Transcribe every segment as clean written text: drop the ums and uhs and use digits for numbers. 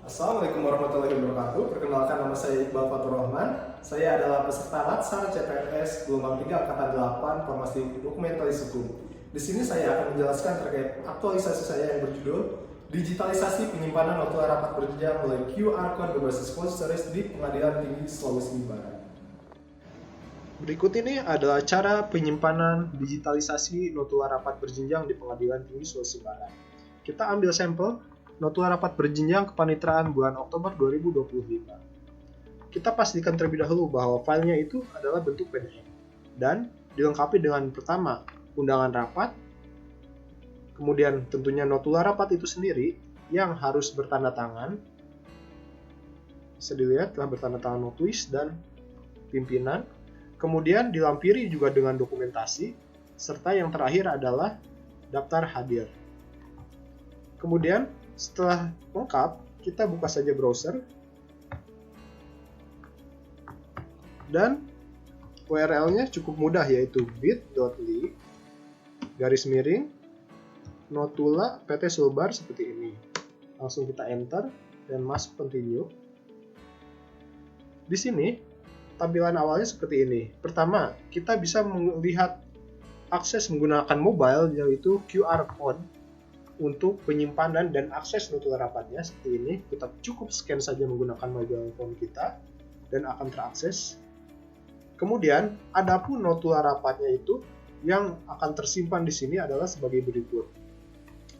Assalamualaikum warahmatullahi wabarakatuh. Perkenalkan, nama saya Iqbal Fatur Rahman. Saya adalah peserta Latsar CPNS Gelombang 3 Angkatan 8 Formasi Dokumentalis Hukum. Di sini saya akan menjelaskan terkait aktualisasi saya yang berjudul Digitalisasi Penyimpanan Nota Rapat Berjenjang melalui QR Code berbasis cold storage di Pengadilan Tinggi Sulawesi Barat. Berikut ini adalah cara penyimpanan digitalisasi notula rapat berjenjang di Pengadilan Tinggi Sulawesi Barat. Kita ambil sampel notula rapat berjenjang kepanitraan bulan Oktober 2025. Kita pastikan terlebih dahulu bahwa filenya itu adalah bentuk PDF dan dilengkapi dengan pertama, undangan rapat, kemudian tentunya notula rapat itu sendiri yang harus bertanda tangan. Bisa dilihat telah bertanda tangan notuis dan pimpinan. Kemudian dilampiri juga dengan dokumentasi, serta yang terakhir adalah daftar hadir. Kemudian setelah lengkap, kita buka saja browser dan URL-nya cukup mudah, yaitu bit.ly /notula PT Sulbar seperti ini. Langsung kita enter dan masuk continue. Di sini tampilan awalnya seperti ini. Pertama, kita bisa melihat akses menggunakan mobile, yaitu QR code untuk penyimpanan dan akses notula rapatnya seperti ini. Kita cukup scan saja menggunakan mobile phone kita dan akan terakses. Kemudian, adapun notula rapatnya itu yang akan tersimpan di sini adalah sebagai berikut.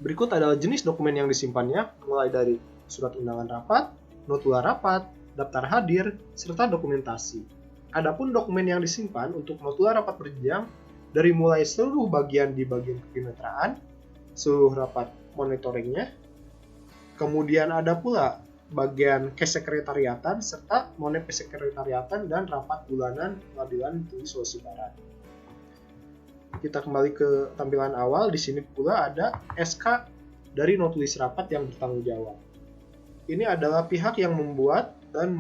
Berikut adalah jenis dokumen yang disimpannya, mulai dari surat undangan rapat, notula rapat, daftar hadir, serta dokumentasi. Adapun dokumen yang disimpan untuk notula rapat berjenjang dari mulai seluruh bagian di bagian kepanitraan, seluruh rapat monitoringnya, kemudian ada pula bagian kesekretariatan serta monep kesekretariatan dan rapat bulanan Pengadilan Tinggi Sulawesi Barat. Kita kembali ke tampilan awal. Di sini pula ada SK dari notulis rapat yang bertanggung jawab. Ini adalah pihak yang membuat dan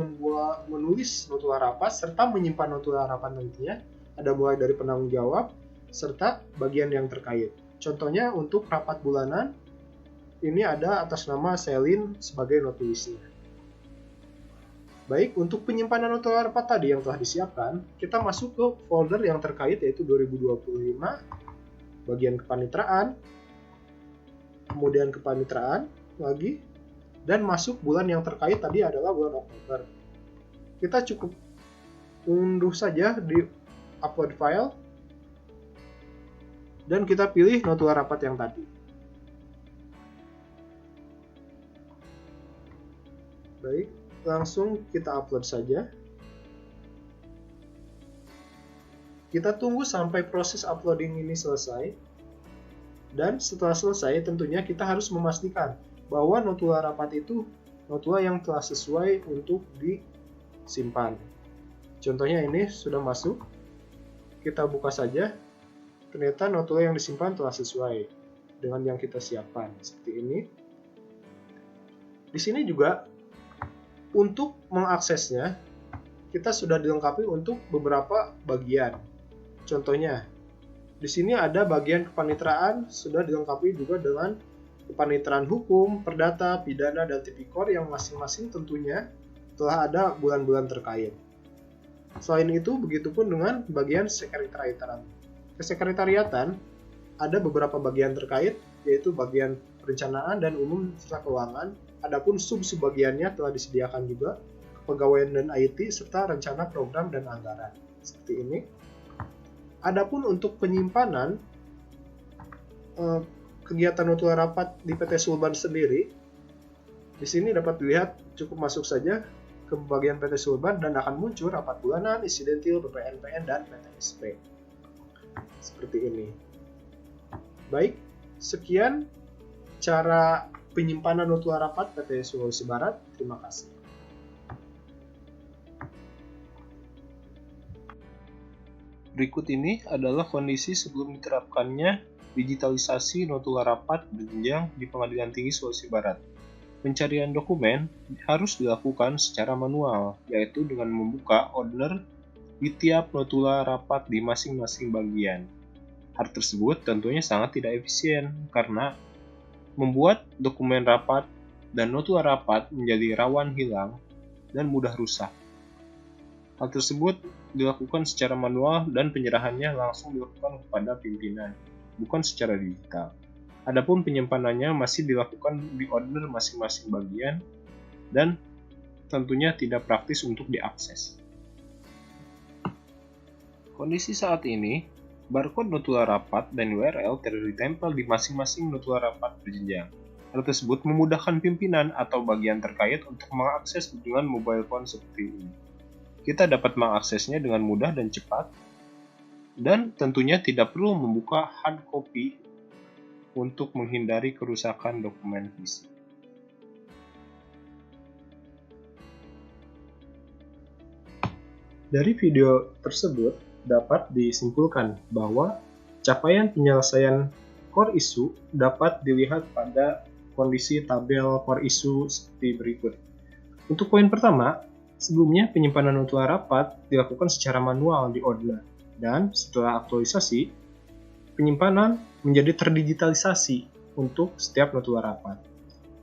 menulis notula rapat serta menyimpan notula rapat nantinya. Ada mulai dari penanggung jawab serta bagian yang terkait. Contohnya untuk rapat bulanan, ini ada atas nama Selin sebagai notulisnya. Baik, untuk penyimpanan notula rapat tadi yang telah disiapkan, kita masuk ke folder yang terkait, yaitu 2025, bagian kepanitraan, kemudian kepanitraan lagi, dan masuk bulan yang terkait tadi adalah bulan Oktober. Kita cukup unduh saja di upload file, dan kita pilih notula rapat yang tadi. Baik, langsung kita upload saja. Kita tunggu sampai proses uploading ini selesai. Dan setelah selesai, tentunya kita harus memastikan bahwa notula rapat itu notula yang telah sesuai untuk disimpan. Contohnya ini sudah masuk. Kita buka saja. Ternyata notula yang disimpan telah sesuai dengan yang kita siapkan. Seperti ini. Di sini juga untuk mengaksesnya, kita sudah dilengkapi untuk beberapa bagian. Contohnya, di sini ada bagian kepanitraan, sudah dilengkapi juga dengan kepanitraan hukum, perdata, pidana, dan tipikor yang masing-masing tentunya telah ada bulan-bulan terkait. Selain itu, begitupun dengan bagian sekretariatan. Kesekretariatan ada beberapa bagian terkait, yaitu bagian perencanaan dan umum serta keuangan. Adapun sub-bagiannya telah disediakan juga, kepegawaian dan IT, serta rencana program dan anggaran. Seperti ini. Adapun untuk penyimpanan kegiatan notula rapat di PT Sulbar sendiri, di sini dapat dilihat cukup masuk saja ke bagian PT Sulbar dan akan muncul rapat bulanan, insidentil, BPNPN, dan PTSP. Seperti ini. Baik, sekian cara penyimpanan notula rapat PT Sulawesi Barat. Terima kasih. Berikut ini adalah kondisi sebelum diterapkannya digitalisasi notula rapat berjenjang di Pengadilan Tinggi Sulawesi Barat. Pencarian dokumen harus dilakukan secara manual, yaitu dengan membuka owner di tiap notula rapat di masing-masing bagian. Hal tersebut tentunya sangat tidak efisien karena membuat dokumen rapat dan notula rapat menjadi rawan hilang dan mudah rusak. Hal tersebut dilakukan secara manual dan penyerahannya langsung dilakukan kepada pimpinan, bukan secara digital. Adapun penyimpanannya masih dilakukan di order masing-masing bagian dan tentunya tidak praktis untuk diakses. Kondisi saat ini, barcode notula rapat dan URL telah ditempel di masing-masing notula rapat berjenjang. Hal tersebut memudahkan pimpinan atau bagian terkait untuk mengakses dengan mobile phone seperti ini. Kita dapat mengaksesnya dengan mudah dan cepat, dan tentunya tidak perlu membuka hard copy untuk menghindari kerusakan dokumen fisik. Dari video tersebut dapat disimpulkan bahwa capaian penyelesaian core issue dapat dilihat pada kondisi tabel core issue seperti berikut. Untuk poin pertama, sebelumnya penyimpanan notula rapat dilakukan secara manual di Ordner, dan setelah aktualisasi, penyimpanan menjadi terdigitalisasi untuk setiap notula rapat.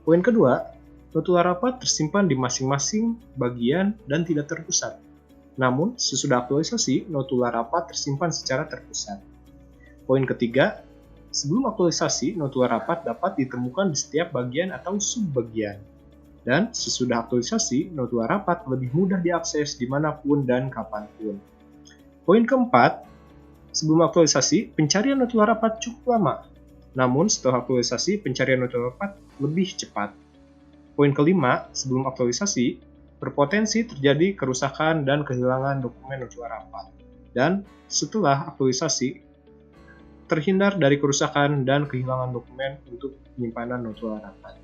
Poin kedua, notula rapat tersimpan di masing-masing bagian dan tidak terpusat. Namun, sesudah aktualisasi, notula rapat tersimpan secara terpusat. Poin ketiga, sebelum aktualisasi, notula rapat dapat ditemukan di setiap bagian atau subbagian. Dan sesudah aktualisasi, notula rapat lebih mudah diakses dimanapun dan kapanpun. Poin keempat, sebelum aktualisasi, pencarian notula rapat cukup lama. Namun setelah aktualisasi, pencarian notula rapat lebih cepat. Poin kelima, sebelum aktualisasi, berpotensi terjadi kerusakan dan kehilangan dokumen notula rapat. Dan setelah aktualisasi, terhindar dari kerusakan dan kehilangan dokumen untuk penyimpanan notula rapat.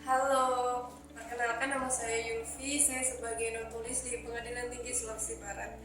Halo, perkenalkan nama saya Yulfi, saya sebagai notulis di Pengadilan Tinggi Sulawesi Barat.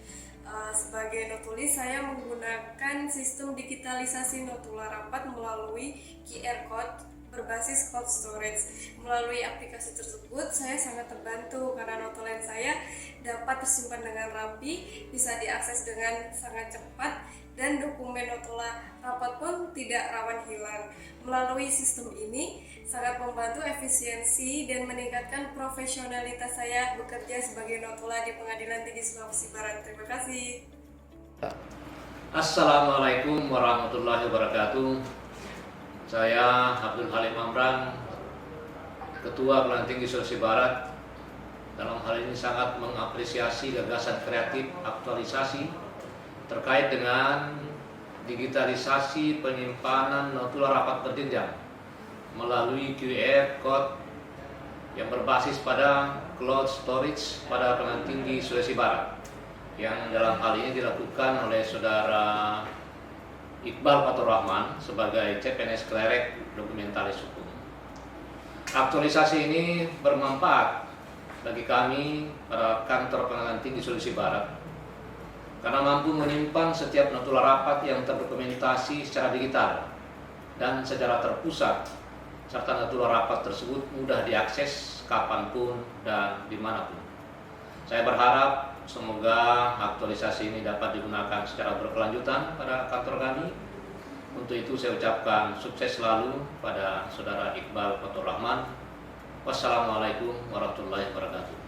Sebagai notulis, saya menggunakan sistem digitalisasi notula rapat melalui QR Code berbasis cloud storage. Melalui aplikasi tersebut, saya sangat terbantu karena notulen saya dapat tersimpan dengan rapi, bisa diakses dengan sangat cepat, dan dokumen notula rapat pun tidak rawan hilang. Melalui sistem ini, sangat membantu efisiensi dan meningkatkan profesionalitas saya bekerja sebagai notula di Pengadilan Tinggi Sulawesi Barat. Terima kasih. Assalamualaikum warahmatullahi wabarakatuh. Saya Abdul Halim Amran, Ketua Pengadilan Tinggi Sulawesi Barat. Dalam hal ini sangat mengapresiasi gagasan kreatif aktualisasi terkait dengan digitalisasi penyimpanan notula rapat berjenjang melalui QR Code yang berbasis pada cloud storage pada Pengadilan Tinggi Sulawesi Barat, yang dalam hal ini dilakukan oleh Saudara Iqbal Fatur Rahman sebagai CPNS Klerek Dokumentalis Hukum. Aktualisasi ini bermanfaat bagi kami pada kantor Pengadilan Tinggi Sulawesi Barat karena mampu menyimpan setiap notula rapat yang terdokumentasi secara digital dan secara terpusat, serta notula rapat tersebut mudah diakses kapanpun dan dimanapun. Saya berharap semoga aktualisasi ini dapat digunakan secara berkelanjutan pada kantor kami. Untuk itu saya ucapkan sukses selalu pada Saudara Iqbal Fatur Rahman. Wassalamualaikum warahmatullahi wabarakatuh.